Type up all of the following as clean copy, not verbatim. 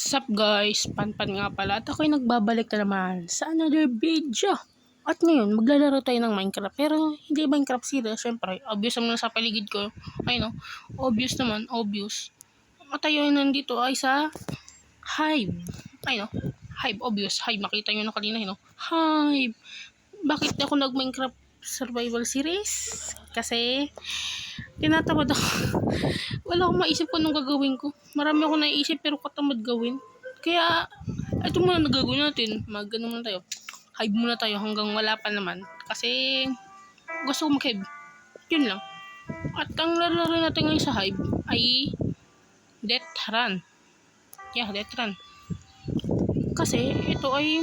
Sup guys, Panpan nga pala at ako'y nagbabalik na naman sa another video. At ngayon, maglalaro tayo ng Minecraft. Pero hindi Minecraft series, syempre. Obvious naman sa paligid ko. Ayun o, obvious naman, obvious. At tayo nandito ay sa Hive. Ayun o, Hive, obvious. Hive, makita nyo na kanina yun o. Hive. Bakit ako nag-Minecraft survival series? Kasi tinatamad ako. Wala akong maisip kung anong gagawin ko. Marami akong naisip pero katamad gawin. Kaya, ito muna nagagawin natin. Mag-ano muna tayo. Hive muna tayo hanggang wala pa naman. Kasi, gusto ko mag-hive. Yun lang. At ang lalaro natin ngayon sa Hive ay Death Run. Yeah, Death Run. Kasi, ito ay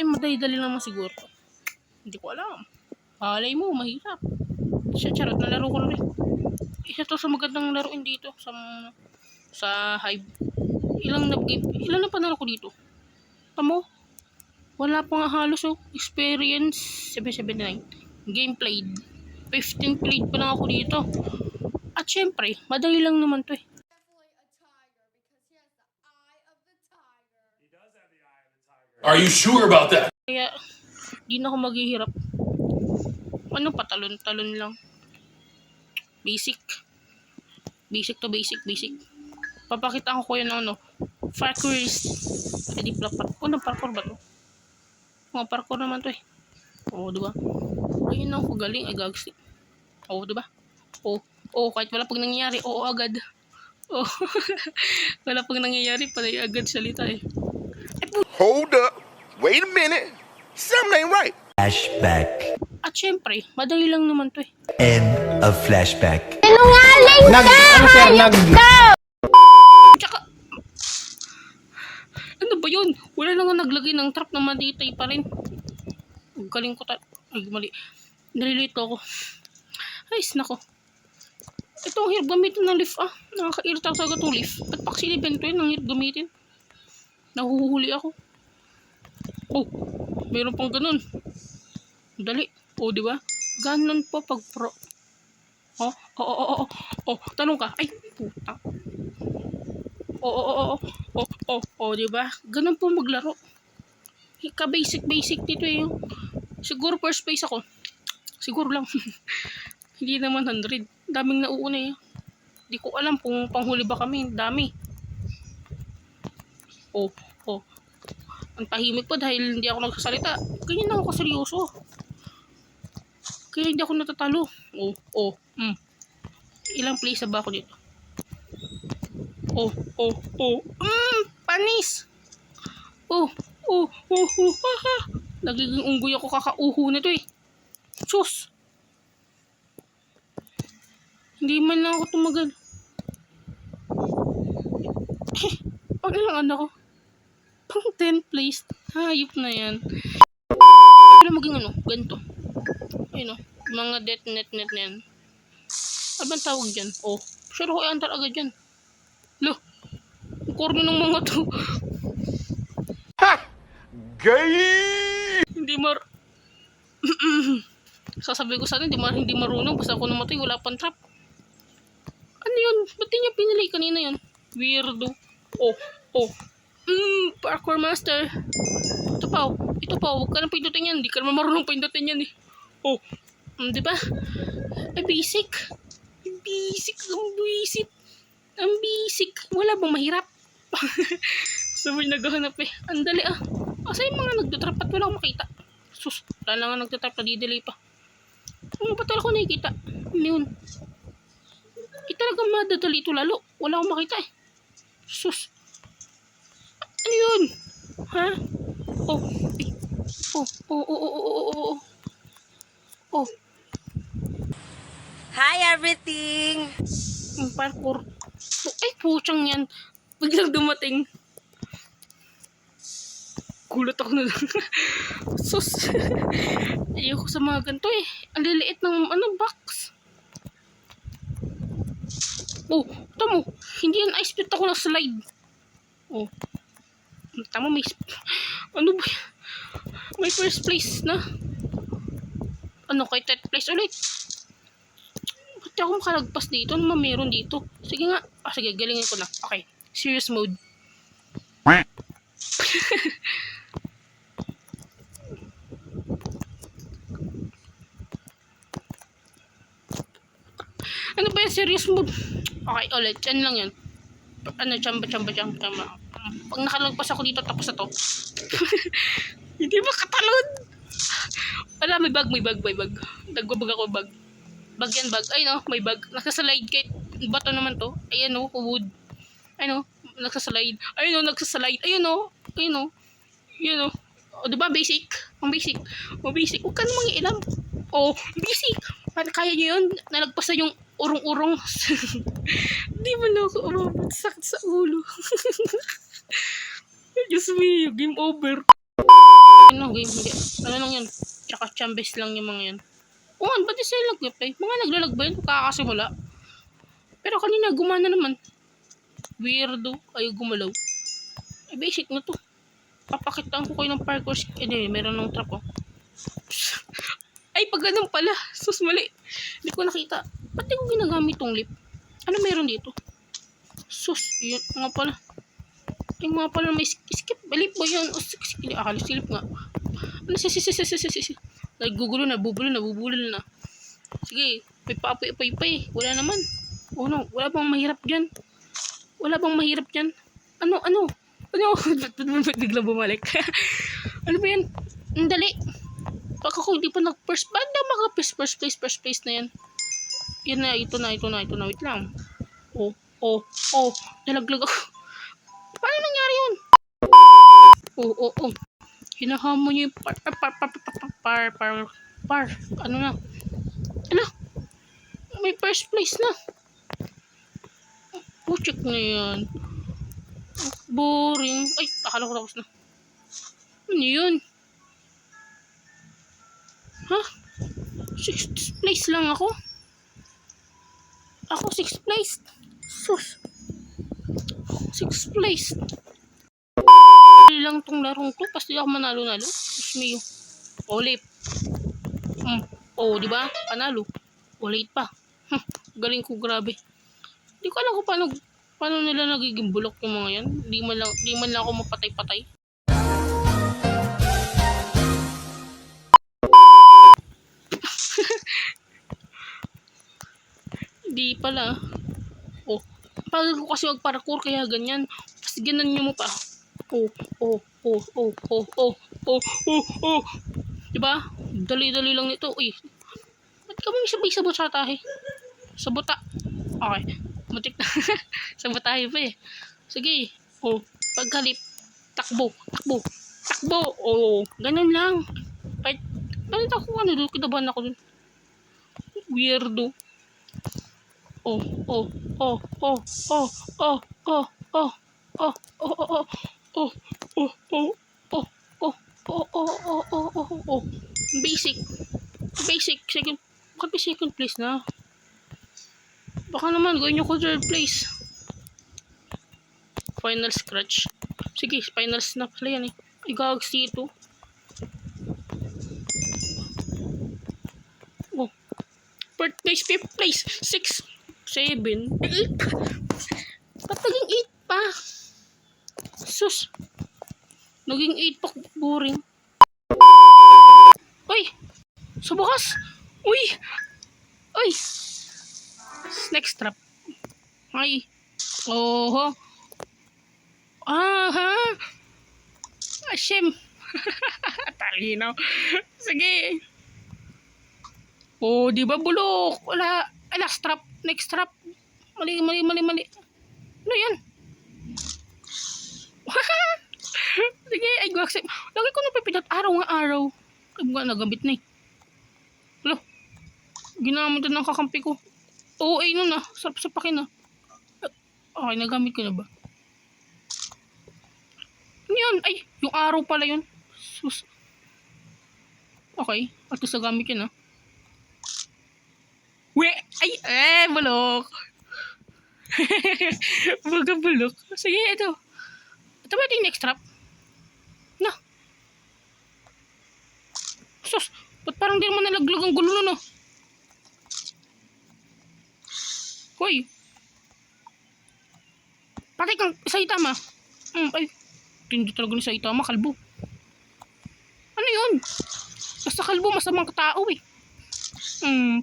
madali-dali naman siguro. Hindi ko alam. Alay mo, mahirap. Siya, charot, nalaro ko na rin. Isa to sa magandang laruin dito sa Hive. Ilan na panalo ko dito? Tamo? Wala pa nga halos experience 779. Game played 15 played pa lang ako dito. At syempre, madali lang naman to eh. Are you sure about that? Kaya, di na ako maghihirap. Ano pa, talon-talon lang. Basic to basic. Papakita ko yun ng parkourist. Hindi parkour. Parkour ba to? Mga parkour naman to eh. Oo, diba? Ayun ako galing. Ay, gags. Oo, diba? Oo, kahit wala pag nangyayari. Oo, agad. Oo. Wala pag nangyayari. Panay agad salita eh. Hold up. Wait a minute. Something ain't right. Flashback. At syempre, madali lang naman to eh. End of flashback. Tsaka, ano ba yun? Wala na nga naglagay ng trap na maditay pa rin. Galing ko ay, mali. Nalilito ako. Ay, nako. Itong hirap gamitin ng leaf Nakakairita sa gato leaf. Ba't pa kasi evento yun ang hirap gamitin? Nahuhuli ako. Oh, mayroon pang ganun. Dali. Oh, di ba? Ganon po pag pro. Tanong ka. Ay, puta. Di ba? Ganon po maglaro. Ka-basic dito eh. Siguro first place ako. Siguro lang. Hindi naman 100. Daming nauuna eh. Di ko alam kung panghuli ba kami. Dami. Ang tahimik pa dahil hindi ako nagsasalita. Ganyan lang ako seryoso. Kaya hindi ako natatalo. Ilang place na ba ako dito? Panis! Nagiging unggoy ako kakauho nito eh. Sus! Hindi man lang ako tumagal. Pag ilangan ako. Pang 10 place. Hayop na yan. Pero maging ganito. Ayun mga death net na yan. Ano bang tawag dyan? Sure ko i-antar agad dyan. Lo, ang korno ng mga to. Ha! Gay! Hindi sasabi ko sana, hindi marunong. Basta ako namatay, wala pang trap. Ano yun? Ba't di niya pinili kanina yan? Weirdo. Parkour master. Ito pa, huwag ka nang pindutin yan. Hindi ka naman marunong pindutin yan eh. Diba? Ay, basic. Ang basic. Wala bang mahirap? Sabay naghahanap eh. Ang dali Asa yung mga nagtatrap at wala akong makita? Sus, wala na nga nagtatrap na di-delay pa. Ba't wala ko nakikita? Ano yun? Talagang madadali ito lalo. Wala akong makita eh. Sus. Ano yun? Ha? Hi everything! Yung parkour. Ay, putsang yan. Biglang dumating. Gulat ako na lang. Sus. Ayoko sa mga ganito eh. Ang liliit ng box. Tamo. Hindi yan ice pit ako na slide. Tamo may ano ba yan? May first place na. Kay third place ulit. Ba't ako makalagpas dito? Ano meron dito? Sige nga. Sige, galingin ko na. Okay. Serious mode. Ano ba yung serious mode? Okay, ulit. Yan lang yun. Ano, chamba. Pag nakalagpas ako dito, tapos na to. Hindi ba katalon? Wala, may bag. Nagbabag ako bag. Bag yan, bag. Ay no, may bag. Nagsaslide kahit bato naman to. Ayan no, wood. Ay no, nagsaslide. Ayun no, nagsaslide. Ayun no. Yun no. O, diba basic? Ang basic. Huwag ka namang ilam. Oh, basic. Kaya nyo yun? Nalagpas na yung urong-urong. Di ba na ako umabot? Sakit sa ulo. Diyos me, game over. Ano, game, hindi. Ano lang yan? Tsaka chambes lang yung mga yan. Oo, ba't di sila nag-play? Mga naglalag ba yun? Kakasimula. Pero kanina, gumana naman. Weirdo. Ayaw gumalaw. Ay, basic na to. Papakitaan ko kayo ng parkour. Hindi, meron ng trap, oh. Ay, pag ganun pala. Sus, mali. Hindi ko nakita. Ba't di ko ginagamit tong lip? Ano meron dito? Sus, yun nga pala. Yung nga pala may skip. Lip ba yun? O, akala silip nga. Ano, Nagugulo na, bubulol na. Sige, may paapoy-apoy. Wala naman. Oh no, wala bang mahirap dyan? Ano? Ba't biglang bumalik? Ano ba yan? Ang dali. Pag ako hindi pa nag-first, ba't na maka-first place na yan? Yan na, ito na. Wait lang. Oh. Nalaglag ako. Paano nangyari yun? Oh. Hinahamon niyo yung par. Ano na? Ala? May first place na. Check na yan. Boring. Ay, akala ko tapos na. Ano yun? Ha? 6th place lang ako? Ako 6th place? Sus. 6th place. Lang tong larong to. Pas di ako manalo-nalo. Diyos me. Olip. Di ba? Panalo. Ulit pa. Galing ko, grabe. Di ko alam kung paano nila nagiging bulok yung mga yan. Di man lang ako mapatay-patay. Di pala. Pag ko kasi mag-parkour kaya ganyan. Tapos ganyan mo pa. Diba? Dali-dali lang nito. Uy. Ba't kami sabay sa botsatahe? Sa bota. Okay. Matik na. Sa botahe pa eh. Sige. Pagkalip. Takbo. Ganun lang. Kahit ako doon. Kinabahan ako doon. Weirdo. Basic. Second place na. Baka naman, gawin nyo ko third place. Final scratch. Sige, finals na pala yan eh. Igags dito. Fourth place, fifth place, 6, 7, 8. Ba't naging 8 pa? Sus. Naging 8 pa, boring. Uy! Sa bukas! Uy! Next trap. Ay. Oho. Aha. Asyem. Talinaw. Sige. Di ba bulok? Wala. Last trap. Next trap. Mali. Ano yan? Sige, ay guwaksin. Lagi ko napipindot araw. Ay mga nagambit na eh. Wala. Ginamit na ng kakampi ko. Ay nun ah. Sarap-sapakin ah. Okay, nagamit ko na ba? Ano yun? Ay, yung araw pala yun. Sus. Okay, at least nagamit yun ah. Bulok. Baga bulok. Sige, ito. Ito ba yung next trap? Na. Sus, ba't parang di naman nalaglag ang gulo no? Hoy. Patay kang Saitama. Ay, hindi talaga ni Saitama, kalbo. Ano yun? Basta kalbo, masamang tao eh.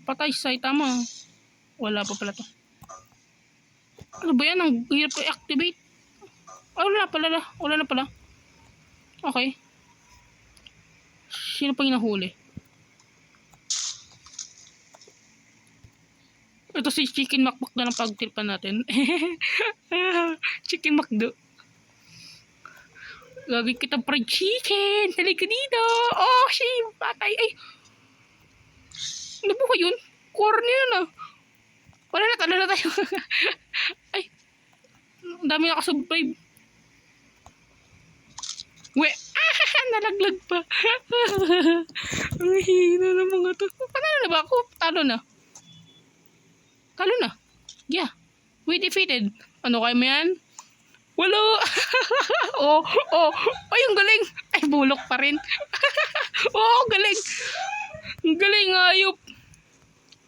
Patay si Saitama. Wala pa pala to. Ano ba yan? Ang hirap i-activate. Wala na pala. Okay. Sino pang hinahuli? Ito si Chicken Makmak na lang pagtripan natin. Chicken Makdo. Gagawin kitang fried chicken. Halika dito. Oh, shame. Patay. Ay. Ano po yun? Corny yun ah. Wala na tayo. Ay. Ang dami nakasurvive. Nalaglag pa. Ang hina ng mga to. Panalo na ba ako? Talo na. Yeah. We defeated. Ano kayo mo yan? Wala. Oh. Ay, ang galing. Ay, bulok pa rin. Oh, galing. Ang galing, ayop.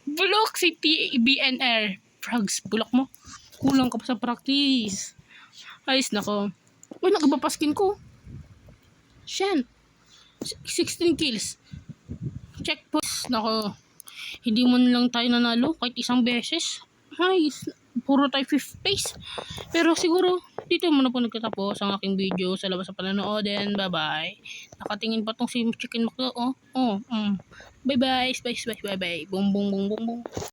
Bulok si TBNR. Frogs, bulok mo. Kulang ka pa sa practice. Ayos na ko. Uy, nagabapaskin ko. Shan. 16 kills. Checkpoints. Nako. Hindi man lang tayo nanalo kahit isang beses. Ay, puro tayo 5th place. Pero siguro, dito muna po nagtatapos ang aking video. Salamat sa panonoodin. Bye-bye. Nakatingin pa tong si Chicken Makdo. Bye-bye. Bye-bye. Boom, boom, boom, boom, boom.